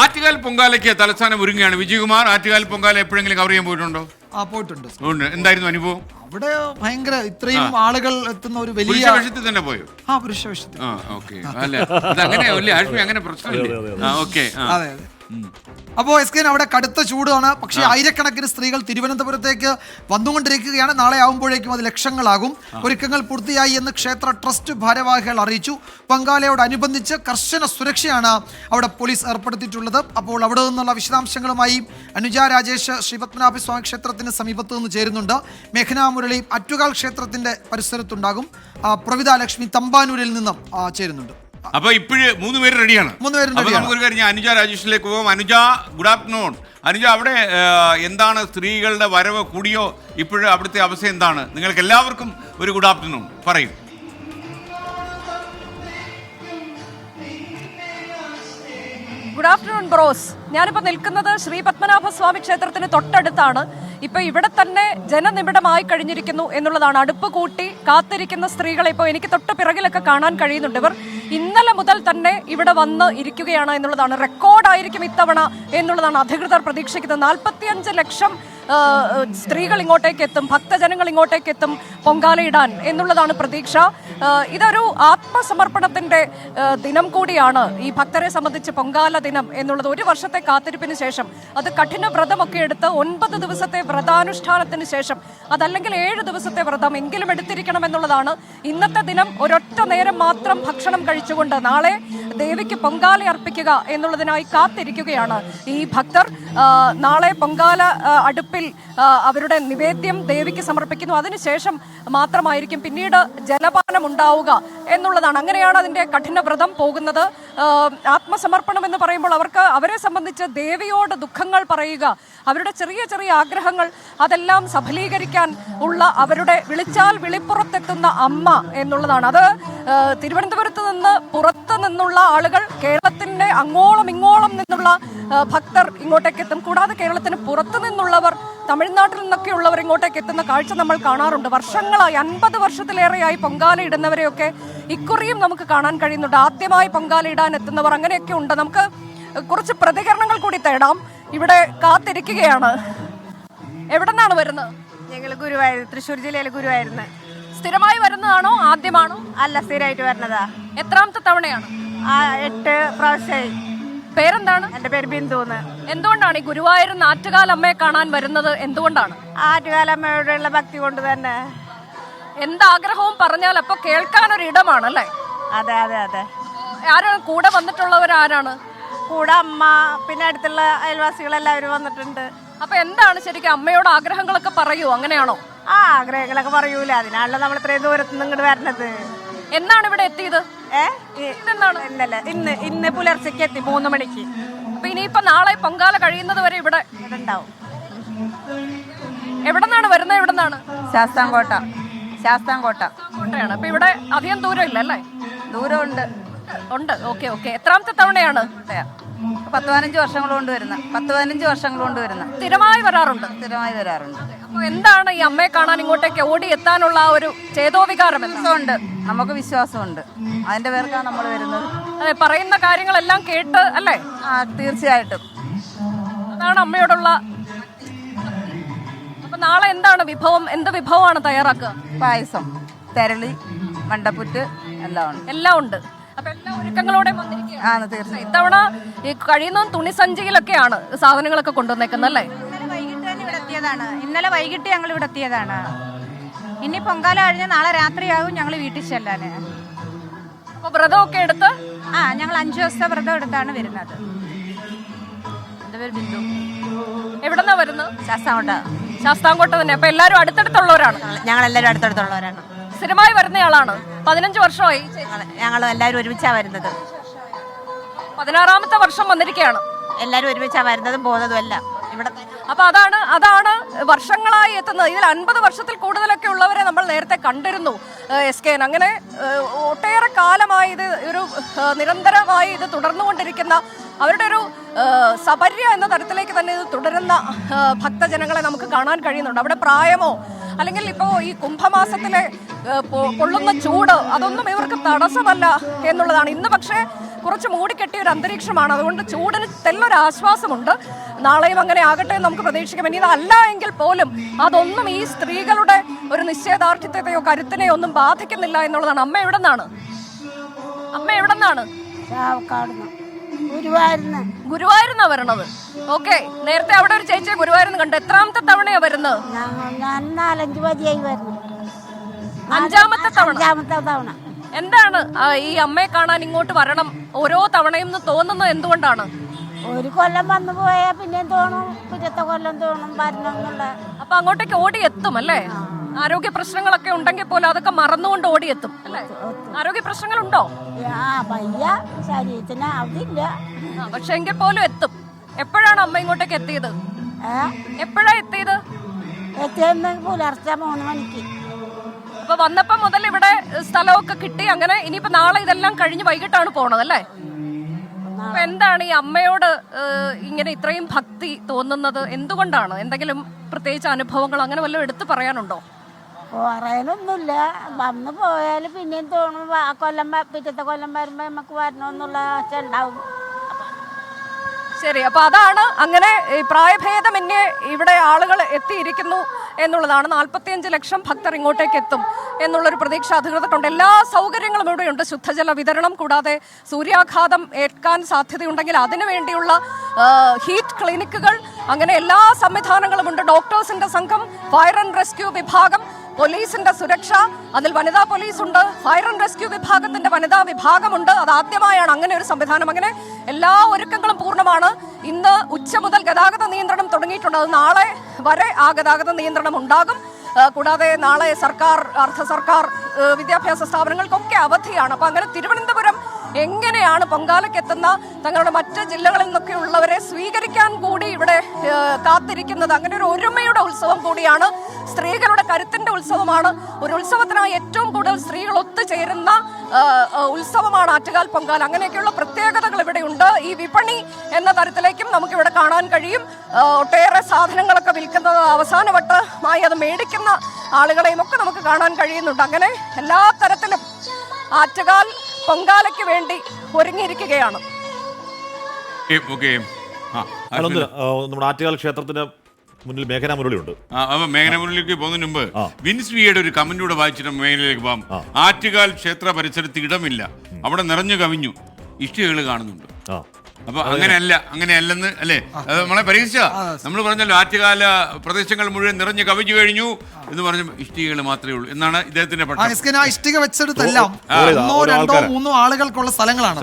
ആറ്റുകാൽ പൊങ്കാലയ്ക്ക് തലസ്ഥാനം ഒരുങ്ങുകയാണ്. വിജയകുമാർ, ആറ്റുകാൽ പൊങ്കാല എപ്പോഴെങ്കിലും കവർ ചെയ്യാൻ പോയിട്ടുണ്ടോ? പോയിട്ടുണ്ട്. എന്തായിരുന്നു അനുഭവം? അവിടെ ഭയങ്കര ഇത്രയും ആളുകൾ എത്തുന്ന ഒരു വലിയ വേഷത്തിൽ തന്നെ പോയോ? പുരുഷവേഷത്തിൽ. അങ്ങനെ പ്രശ്നമില്ല. അതെ. അപ്പോൾ എസ്കേൻ അവിടെ കടുത്ത ചൂടാണ്. പക്ഷേ ആയിരക്കണക്കിന് സ്ത്രീകൾ തിരുവനന്തപുരത്തേക്ക് വന്നുകൊണ്ടിരിക്കുകയാണ്. നാളെ ആകുമ്പോഴേക്കും അത് ലക്ഷങ്ങളാകും. ഒരുക്കങ്ങൾ പൂർത്തിയായി എന്ന് ക്ഷേത്ര ട്രസ്റ്റ് ഭാരവാഹികൾ അറിയിച്ചു. പൊങ്കാലയോടനുബന്ധിച്ച് കർശന സുരക്ഷയാണ് അവിടെ പോലീസ് ഏർപ്പെടുത്തിയിട്ടുള്ളത്. അപ്പോൾ അവിടെ നിന്നുള്ള വിശദാംശങ്ങളുമായി അനുജ രാജേഷ് ശ്രീപത്മനാഭ സ്വാമി ക്ഷേത്രത്തിന് സമീപത്ത് നിന്ന് ചേരുന്നുണ്ട്. മേഘന മുരളി ആറ്റുകാൽ ക്ഷേത്രത്തിന്റെ പരിസരത്തുണ്ടാകും. പ്രവിത ലക്ഷ്മി തമ്പാനൂരിൽ നിന്നും ചേരുന്നുണ്ട്. അപ്പൊ ഇപ്പോഴ് 3 പേര് റെഡിയാണ്. നമുക്കൊരു കാര്യം, അനുജ രാജേഷിലേക്ക് പോകും. Anuja, good afternoon. അനുജ, അവിടെ എന്താണ് സ്ത്രീകളുടെ വരവ് കൂടിയോ? ഇപ്പോഴും അവിടുത്തെ അവസ്ഥ എന്താണ്? നിങ്ങൾക്ക് എല്ലാവർക്കും ഒരു ഗുഡ് ആഫ്റ്റർനൂൺ പറയൂ. Good afternoon bros. ഞാനിപ്പോൾ നിൽക്കുന്നത് ശ്രീ പത്മനാഭസ്വാമി ക്ഷേത്രത്തിന് തൊട്ടടുത്താണ്. ഇപ്പൊ ഇവിടെ തന്നെ ജനനിബിഡമായി കഴിഞ്ഞിരിക്കുന്നു എന്നുള്ളതാണ്. അടുപ്പ് കൂട്ടി കാത്തിരിക്കുന്ന സ്ത്രീകളെ ഇപ്പോൾ എനിക്ക് തൊട്ട് പിറകിലൊക്കെ കാണാൻ കഴിയുന്നുണ്ട്. ഇവർ ഇന്നലെ മുതൽ തന്നെ ഇവിടെ വന്ന് ഇരിക്കുകയാണ് എന്നുള്ളതാണ്. റെക്കോർഡായിരിക്കും ഇത്തവണ എന്നുള്ളതാണ് അധികൃതർ പ്രതീക്ഷിക്കുന്നത്. 45 ലക്ഷം സ്ത്രീകൾ ഇങ്ങോട്ടേക്ക് എത്തും, ഭക്തജനങ്ങൾ ഇങ്ങോട്ടേക്ക് എത്തും പൊങ്കാലയിടാൻ എന്നുള്ളതാണ് പ്രതീക്ഷ. ഇതൊരു ആത്മസമർപ്പണത്തിന്റെ ദിനം കൂടിയാണ് ഈ ഭക്തരെ സംബന്ധിച്ച് പൊങ്കാല ദിനം എന്നുള്ളത്. ഒരു വർഷത്തെ കാത്തിരിപ്പിന് ശേഷം, അത് കഠിന വ്രതമൊക്കെ എടുത്ത് 9 ദിവസത്തെ വ്രതാനുഷ്ഠാനത്തിന് ശേഷം, അതല്ലെങ്കിൽ 7 ദിവസത്തെ വ്രതം എങ്കിലും എടുത്തിരിക്കണം എന്നുള്ളതാണ്. ഇന്നത്തെ ദിനം ഒരൊറ്റ നേരം മാത്രം ഭക്ഷണം കഴിച്ചുകൊണ്ട് നാളെ ദേവിക്ക് പൊങ്കാല അർപ്പിക്കുക എന്നുള്ളതിനായി കാത്തിരിക്കുകയാണ് ഈ ഭക്തർ. നാളെ പൊങ്കാല അടുപ്പിൽ അവരുടെ നിവേദ്യം ദേവിക്ക് സമർപ്പിക്കുന്നു. അതിനുശേഷം മാത്രമായിരിക്കും പിന്നീട് ജലപാനം ഉണ്ടാവുക എന്നുള്ളതാണ്. അങ്ങനെയാണ് അതിൻ്റെ കഠിന വ്രതം പോകുന്നത്. ആത്മസമർപ്പണം എന്ന് പറയുമ്പോൾ അവരെ സംബന്ധിച്ച് ദേവിയോട് ദുഃഖങ്ങൾ പറയുക, അവരുടെ ചെറിയ ചെറിയ ആഗ്രഹങ്ങൾ അതെല്ലാം സഫലീകരിക്കാൻ ഉള്ള അവരുടെ വിളിച്ചാൽ വിളിപ്പുറത്തെത്തുന്ന അമ്മ എന്നുള്ളതാണ്. അത് തിരുവനന്തപുരത്ത് നിന്ന് പുറത്ത് നിന്നുള്ള ആളുകൾ, കേരളത്തിൻ്റെ അങ്ങോളം ഇങ്ങോളം നിന്നുള്ള ഭക്തർ ഇങ്ങോട്ടേക്ക് എത്തും. കൂടാതെ കേരളത്തിന് പുറത്തു നിന്നുള്ളവർ, തമിഴ്നാട്ടിൽ നിന്നൊക്കെ ഉള്ളവർ ഇങ്ങോട്ടേക്ക് എത്തുന്ന കാഴ്ച നമ്മൾ കാണാറുണ്ട്. വർഷങ്ങളായി, 50 വർഷത്തിലേറെയായി പൊങ്കാല ഇടുന്നവരെയൊക്കെ ഇക്കുറിയും നമുക്ക് കാണാൻ കഴിയുന്നുണ്ട്. ആദ്യമായി പൊങ്കാല ഇടാൻ എത്തുന്നവർ അങ്ങനെയൊക്കെ ഉണ്ട്. നമുക്ക് കുറച്ച് പ്രതികരണങ്ങൾ കൂടി തേടാം. ഇവിടെ കാത്തിരിക്കുകയാണ്. എവിടെ നിന്നാണ് വരുന്നത്? ഞങ്ങൾ ഗുരുവായൂർ, തൃശ്ശൂർ ജില്ലയിലെ ഗുരുവായൂരിന്ന്. സ്ഥിരമായി വരുന്നതാണോ സ്ഥിരമാണോ? അല്ല, സ്ഥിരമായിട്ട് വരുന്നതാ. എത്രാമത്തെ തവണയാണ്? 8 പ്രാവശ്യമായി. പേരെന്താണ്? എൻ്റെ പേര് ബിന്ദുന്ന്. എന്തുകൊണ്ടാണ് ഈ ഗുരുവായൂർ ആറ്റുകാലമ്മയെ കാണാൻ വരുന്നത്? എന്തുകൊണ്ടാണ്? ആറ്റുകാലമ്മയോടുള്ള ഭക്തി കൊണ്ട് തന്നെ. എന്താഗ്രഹവും പറഞ്ഞാൽ അപ്പൊ കേൾക്കാനൊരു ഇടമാണല്ലേ? അതെ അതെ അതെ. ആരാണ് കൂടെ വന്നിട്ടുള്ളവർ? ആരാണ് കൂടെ? അമ്മ, പിന്നെ അടുത്തുള്ള അയൽവാസികളെല്ലാവരും വന്നിട്ടുണ്ട്. അപ്പൊ എന്താണ് ശരിക്കും അമ്മയോട് ആഗ്രഹങ്ങളൊക്കെ പറയൂ? അങ്ങനെയാണോ? ആഗ്രഹങ്ങളൊക്കെ പറയൂല, അതിനാണല്ലോ നമ്മൾ ഇത്രയും ദൂരത്ത് നിന്ന് ഇങ്ങോട്ട് വരണത്. എന്നാണ് ഇവിടെ എത്തിയത്? ഇന്ന് പുലർച്ചയ്ക്ക് എത്തി, 3 മണിക്ക്. അപ്പൊ ഇനിയിപ്പോ നാളെ പൊങ്കാല കഴിയുന്നത് വരെ ഇവിടെ ഉണ്ടാവും. എവിടെന്നാണ് വരുന്നത്? എവിടെന്നാണ്? ശാസ്താംകോട്ട. കോട്ടയാണ്. അപ്പൊ ഇവിടെ അധികം ദൂരം ഇല്ല അല്ലേ? ദൂരമുണ്ട്. ഉണ്ട്. ഓക്കെ. എത്രാമത്തെ തവണയാണ്? 15 വർഷങ്ങൾ കൊണ്ട് വരുന്ന. സ്ഥിരമായി വരാറുണ്ട്. അപ്പൊ എന്താണ് ഈ അമ്മയെ കാണാൻ ഇങ്ങോട്ടേക്ക് ഓടി എത്താനുള്ള ആ ഒരു ചേതോവികാരം? ഉണ്ട്, നമുക്ക് വിശ്വാസമുണ്ട്. അതിന്റെ പേർക്കാണ് നമ്മൾ വരുന്നത്. അതെ, പറയുന്ന കാര്യങ്ങളെല്ലാം കേട്ട് അല്ലേ? തീർച്ചയായിട്ടും. അതാണ് അമ്മയോടുള്ള. അപ്പൊ നാളെ എന്താണ് വിഭവം? എന്ത് വിഭവമാണ് തയ്യാറാക്കുക? പായസം, തെരളി, മണ്ടപ്പുറ്റ് എല്ലാം ഉണ്ട്. അപ്പൊ എല്ലാ ഒരുക്കങ്ങളോടെ വന്നിരിക്കുകയാണ്. ഇത്തവണ ഈ കഴിയുന്ന തുണിസഞ്ചിയിലൊക്കെയാണ് സാധനങ്ങളൊക്കെ കൊണ്ടുവന്നേക്കുന്നത് അല്ലേ? ഇന്നലെ വൈകിട്ട് ഞങ്ങൾ ഇവിടെ എത്തിയതാണ്. ഇനി പൊങ്കാല കഴിഞ്ഞ് നാളെ രാത്രിയാകും ഞങ്ങൾ വീട്ടിൽ ചെല്ലാന്. അപ്പൊ വ്രതമൊക്കെ എടുത്ത് ഞങ്ങൾ 5 ദിവസത്തെ വ്രതം എടുത്താണ് വരുന്നത്. എൻ്റെ പേര് ബിന്ദു. എവിടെന്നാ വരുന്നത്? ശാസ്താംകോട്ട തന്നെ. അപ്പൊ എല്ലാവരും അടുത്തടുത്തുള്ളവരാണ്? ഞങ്ങളെല്ലാവരും അടുത്തടുത്തുള്ളവരാണ്. സ്ഥിരമായി വരുന്നയാളാണ്? 15 വർഷമായി. ഞങ്ങൾ എല്ലാവരും ഒരുമിച്ചാണ് വരുന്നത്. 16ാമത്തെ വർഷം വന്നിരിക്കുകയാണ്. എല്ലാവരും ഒരുമിച്ചാണ് വരുന്നതും പോകുന്നതും എല്ലാം ഇവിടെ. അപ്പൊ അതാണ് വർഷങ്ങളായി എത്തുന്നത്. ഇതിൽ 50 വർഷത്തിൽ കൂടുതലൊക്കെ ഉള്ളവരെ നമ്മൾ നേരത്തെ കണ്ടിരുന്നു എസ്കേൻ. അങ്ങനെ ഒട്ടേറെ കാലമായി ഇത് ഒരു നിരന്തരമായി ഇത് തുടർന്നുകൊണ്ടിരിക്കുന്ന, അവരുടെ ഒരു സപര്യ എന്ന തരത്തിലേക്ക് തന്നെ ഇത് തുടരുന്ന ഭക്തജനങ്ങളെ നമുക്ക് കാണാൻ കഴിയുന്നുണ്ട്. അവിടെ പ്രായമോ അല്ലെങ്കിൽ ഇപ്പോൾ ഈ കുംഭമാസത്തിലെ പൊള്ളുന്ന ചൂട് അതൊന്നും ഇവർക്ക് തടസ്സമല്ല എന്നുള്ളതാണ്. ഇന്ന് പക്ഷേ കുറച്ച് മൂടിക്കെട്ടിയ ഒരു അന്തരീക്ഷമാണ്, അതുകൊണ്ട് ചൂടിന് തെല്ലൊരു ആശ്വാസമുണ്ട്. നാളെയും അങ്ങനെ ആകട്ടെ എന്ന് നമുക്ക് പ്രതീക്ഷിക്കാം. ഇനി ഇതല്ല എങ്കിൽ പോലും അതൊന്നും ഈ സ്ത്രീകളുടെ ഒരു നിശ്ചയദാർഢ്യത്തെയോ കരുത്തിനെയോ ഒന്നും ബാധിക്കുന്നില്ല എന്നുള്ളതാണ്. അമ്മ എവിടെ നിന്നാണ്? ഗുരുവായൂരിന്നാ വരണത്. ഓക്കെ, നേരത്തെ അവിടെ ഒരു ചേച്ചിയെ ഗുരുവായൂരിന്ന് കണ്ടു. എത്രാമത്തെ തവണയാ വരുന്നത്? അഞ്ചാമത്തെ തവണ. എന്താണ് ഈ അമ്മയെ കാണാൻ ഇങ്ങോട്ട് വരണം ഓരോ തവണയും തോന്നുന്നത് എന്തുകൊണ്ടാണ്? ഒരു കൊല്ലം വന്നു പോയാ പിന്നെ തോന്നും, പിറ്റത്തെ കൊല്ലം തോന്നും വരണമെന്നുള്ള. അപ്പൊ അങ്ങോട്ടേക്ക് ഓടിയെത്തും അല്ലേ? ആരോഗ്യ പ്രശ്നങ്ങളൊക്കെ ഉണ്ടെങ്കിൽ പോലും അതൊക്കെ മറന്നുകൊണ്ട് ഓടിയെത്തും അല്ലേ? ആരോഗ്യ പ്രശ്നങ്ങളുണ്ടോ? വയ്യ, ശരീരത്തിന് അതില്ല. പക്ഷെ എങ്കിൽ പോലും എത്തും. എപ്പോഴാണ് അമ്മ ഇങ്ങോട്ടേക്ക് എത്തിയത്? എപ്പോഴാ എത്തിയത്? എത്തിയെന്ന് പുലർച്ചെ 3 മണിക്ക്. അപ്പൊ വന്നപ്പോ മുതൽ ഇവിടെ സ്ഥലമൊക്കെ കിട്ടി. അങ്ങനെ ഇനിയിപ്പോ നാളെ ഇതെല്ലാം കഴിഞ്ഞ് വൈകിട്ടാണ് പോണത് അല്ലേ? അപ്പൊ എന്താണ് ഈ അമ്മയോട് ഇങ്ങനെ ഇത്രയും ഭക്തി തോന്നുന്നത്? എന്തുകൊണ്ടാണ്? എന്തെങ്കിലും പ്രത്യേകിച്ച് അനുഭവങ്ങൾ അങ്ങനെ വല്ലതും എടുത്തു പറയാനുണ്ടോ? പറയാനൊന്നുമില്ല. വന്ന് പോയാൽ പിന്നെയും തോന്നും പിറ്റത്തെ കൊല്ലം വരുമ്പോ നമുക്ക് വരണമെന്നുള്ള ആശ ഉണ്ടാവും. ശരി, അപ്പൊ അതാണ് അങ്ങനെ പ്രായഭേദമന്യേ ഇവിടെ ആളുകൾ എത്തിയിരിക്കുന്നു എന്നുള്ളതാണ്. 45 ലക്ഷം ഭക്തർ ഇങ്ങോട്ടേക്ക് എത്തും എന്നുള്ളൊരു പ്രതീക്ഷ അധികൃതർക്കുണ്ട്. എല്ലാ സൗകര്യങ്ങളും ഇവിടെയുണ്ട്. ശുദ്ധജല വിതരണം, കൂടാതെ സൂര്യാഘാതം ഏൽക്കാൻ സാധ്യതയുണ്ടെങ്കിൽ അതിനു വേണ്ടിയുള്ള ഹീറ്റ് ക്ലിനിക്കുകൾ, അങ്ങനെ എല്ലാ സംവിധാനങ്ങളും ഉണ്ട്. ഡോക്ടേഴ്സിന്റെ സംഘം, ഫയർ ആൻഡ് റെസ്ക്യൂ വിഭാഗം, പോലീസിന്റെ സുരക്ഷ, അതിൽ വനിതാ പോലീസ് ഉണ്ട്, ഫയർ ആൻഡ് റെസ്ക്യൂ വിഭാഗത്തിന്റെ വനിതാ വിഭാഗമുണ്ട്. അത് ആദ്യമായാണ് അങ്ങനെ ഒരു സംവിധാനം. അങ്ങനെ എല്ലാ ഒരുക്കങ്ങളും പൂർണ്ണമാണ്. ഇന്ന് ഉച്ച മുതൽ ഗതാഗത നിയന്ത്രണം തുടങ്ങിയിട്ടുണ്ട്. അത് നാളെ വരെ ആ ഗതാഗത നിയന്ത്രണം ഉണ്ടാകും. കൂടാതെ നാളെ സർക്കാർ, അർദ്ധ സർക്കാർ വിദ്യാഭ്യാസ സ്ഥാപനങ്ങൾക്കൊക്കെ അവധിയാണ്. അപ്പൊ അങ്ങനെ തിരുവനന്തപുരം എങ്ങനെയാണ് പൊങ്കാലയ്ക്കെത്തുന്ന തങ്ങളുടെ മറ്റ് ജില്ലകളിൽ നിന്നൊക്കെ ഉള്ളവരെ സ്വീകരിക്കാൻ കൂടി ഇവിടെ കാത്തിരിക്കുന്നത്. അങ്ങനെ ഒരു ഒരുമയുടെ ഉത്സവം കൂടിയാണ്, സ്ത്രീകളുടെ കരുത്തിന്റെ ഉത്സവമാണ്. ഒരു ഉത്സവത്തിനായി ഏറ്റവും കൂടുതൽ സ്ത്രീകൾ ഒത്തുചേരുന്ന ഉത്സവമാണ് ആറ്റുകാൽ പൊങ്കാല. അങ്ങനെയൊക്കെയുള്ള പ്രത്യേകതകൾ ഇവിടെയുണ്ട്. ഈ വിപണി എന്ന തരത്തിലേക്കും നമുക്കിവിടെ കാണാൻ കഴിയും. ഒട്ടേറെ സാധനങ്ങളൊക്കെ വിൽക്കുന്നത്, അവസാനവട്ടമായി അത് മേടിക്കുന്ന ആളുകളെയും ഒക്കെ നമുക്ക് കാണാൻ കഴിയുന്നുണ്ട്. അങ്ങനെ എല്ലാ തരത്തിലും ആറ്റുകാൽ പൊങ്കാലയ്ക്ക് വേണ്ടി ഒരുങ്ങിയിരിക്കുകയാണ്. നമ്മുടെ ആറ്റുകാൽ ക്ഷേത്രത്തിന് മുന്നിൽ മേഘന മുരളിയുണ്ട്. മേഘന മുരളിക്ക് പോകുന്നതിന് മുമ്പ് വിൻസ് വിയുടെ ഒരു കമന്റൂടെ വായിച്ചിട്ട് മേഖലയിലേക്ക് പോകാം. ആറ്റുകാൽ ക്ഷേത്ര പരിസരത്ത് ഇടമില്ല, അവിടെ നിറഞ്ഞു കവിഞ്ഞു, ഇഷ്ടികകൾ കാണുന്നുണ്ട്. അപ്പൊ അങ്ങനെയല്ലെന്ന് അല്ലേ നമ്മളെ പരീക്ഷിച്ച നമ്മൾ പറഞ്ഞല്ലോ, ആറ്റുകാല പ്രദേശങ്ങൾ മുഴുവൻ നിറഞ്ഞു കവിഞ്ഞു കഴിഞ്ഞു എന്ന് പറഞ്ഞ ഇഷ്ടികകൾ മാത്രമേ ഉള്ളൂ എന്നാണ് ഇദ്ദേഹത്തിന്റെ ഇഷ്ടിക വെച്ചെടുത്തെല്ലാം 1, 2, 3 ആളുകൾക്കുള്ള സ്ഥലങ്ങളാണ്.